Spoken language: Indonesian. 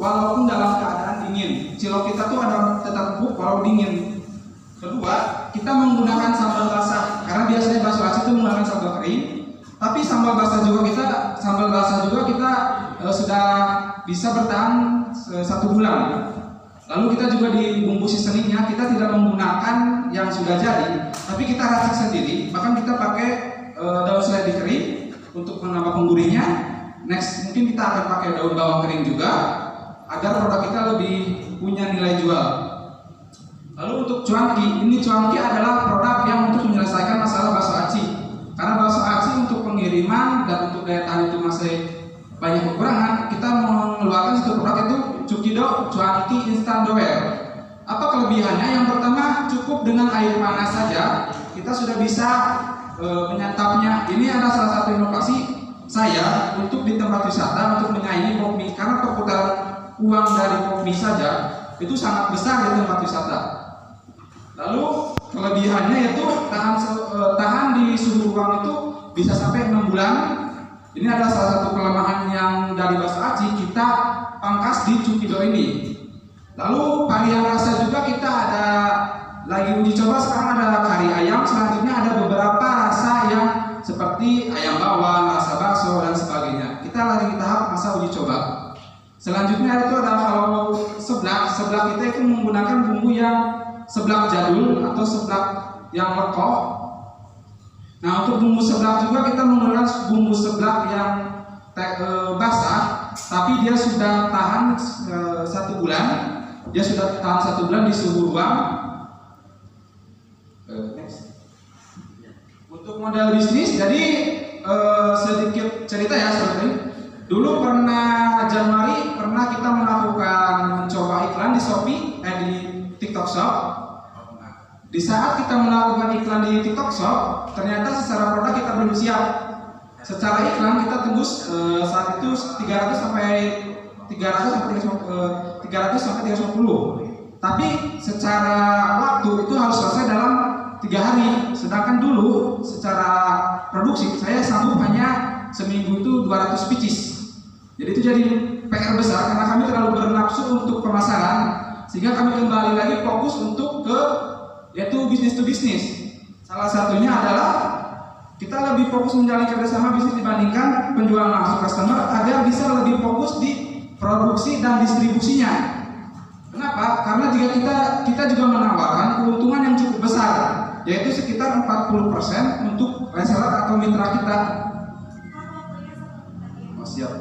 walaupun dalam keadaan dingin. Cilok kita tuh ada tetap empuk walau dingin. Kedua, kita menggunakan sambal basah karena biasanya bakso aci itu menggunakan sambal kering. Tapi sambal basah juga kita sudah bisa bertahan 1 bulan. Lalu kita juga di bumbu seasoningnya kita tidak menggunakan yang sudah jadi, tapi kita racik sendiri. Bahkan kita pakai daun seledri kering untuk menambah penggurihnya. Next mungkin kita akan pakai daun bawang kering juga agar produk kita lebih punya nilai jual. Lalu untuk cuanki, ini cuanki adalah produk yang untuk menyelesaikan masalah bakso aci. Karena bakso aci untuk pengiriman dan untuk daya tahan itu masih banyak kekurangan, kita mengeluarkan satu produk itu Cukido Cuanki Instant Doer. Apa kelebihannya? Yang pertama, cukup dengan air panas saja kita sudah bisa menyantapnya. Ini adalah salah satu inovasi saya untuk di tempat wisata untuk menyaingi pop mie, karena perputaran uang dari pop mie saja itu sangat besar di tempat wisata. Lalu kelebihannya yaitu tahan di suhu ruang itu bisa sampai 6 bulan. Ini adalah salah satu kelemahan yang dari bakso aci kita pangkas di Cukido ini. Lalu varian rasa juga kita ada lagi uji coba. Sekarang ada kari ayam, selanjutnya ada beberapa rasa yang seperti ayam bawang, rasa bakso dan sebagainya. Kita lagi di tahap masa uji coba. Selanjutnya itu ada kalau seblak kita itu menggunakan bumbu yang seblak jadul atau seblak yang lekok. Nah, untuk bumbu seblak juga kita menggunakan bumbu seblak yang basah, tapi dia sudah tahan 1 bulan. Dia sudah tahan 1 bulan di suhu ruang. Next. Untuk model bisnis, jadi sedikit cerita ya sebenarnya. Dulu Januari pernah kita mencoba iklan di Shopee, di TikTok Shop. Di saat kita melakukan iklan di TikTok Shop, ternyata secara produk kita belum siap. Secara iklan kita tembus saat itu 300 sampai 350. Tapi secara waktu itu harus selesai dalam 3 hari. Sedangkan dulu secara produksi saya sanggup hanya seminggu itu 200 pieces. Jadi itu jadi PR besar karena kami terlalu bernafsu untuk pemasaran, sehingga kami kembali lagi fokus untuk yaitu bisnis to bisnis. Salah satunya adalah kita lebih fokus menjalin kerjasama bisnis dibandingkan penjualan langsung customer agar bisa lebih fokus di produksi dan distribusinya. Kenapa? Karena jika kita juga menawarkan keuntungan yang cukup besar, yaitu sekitar 40% untuk reseller atau mitra kita. Oh, siap.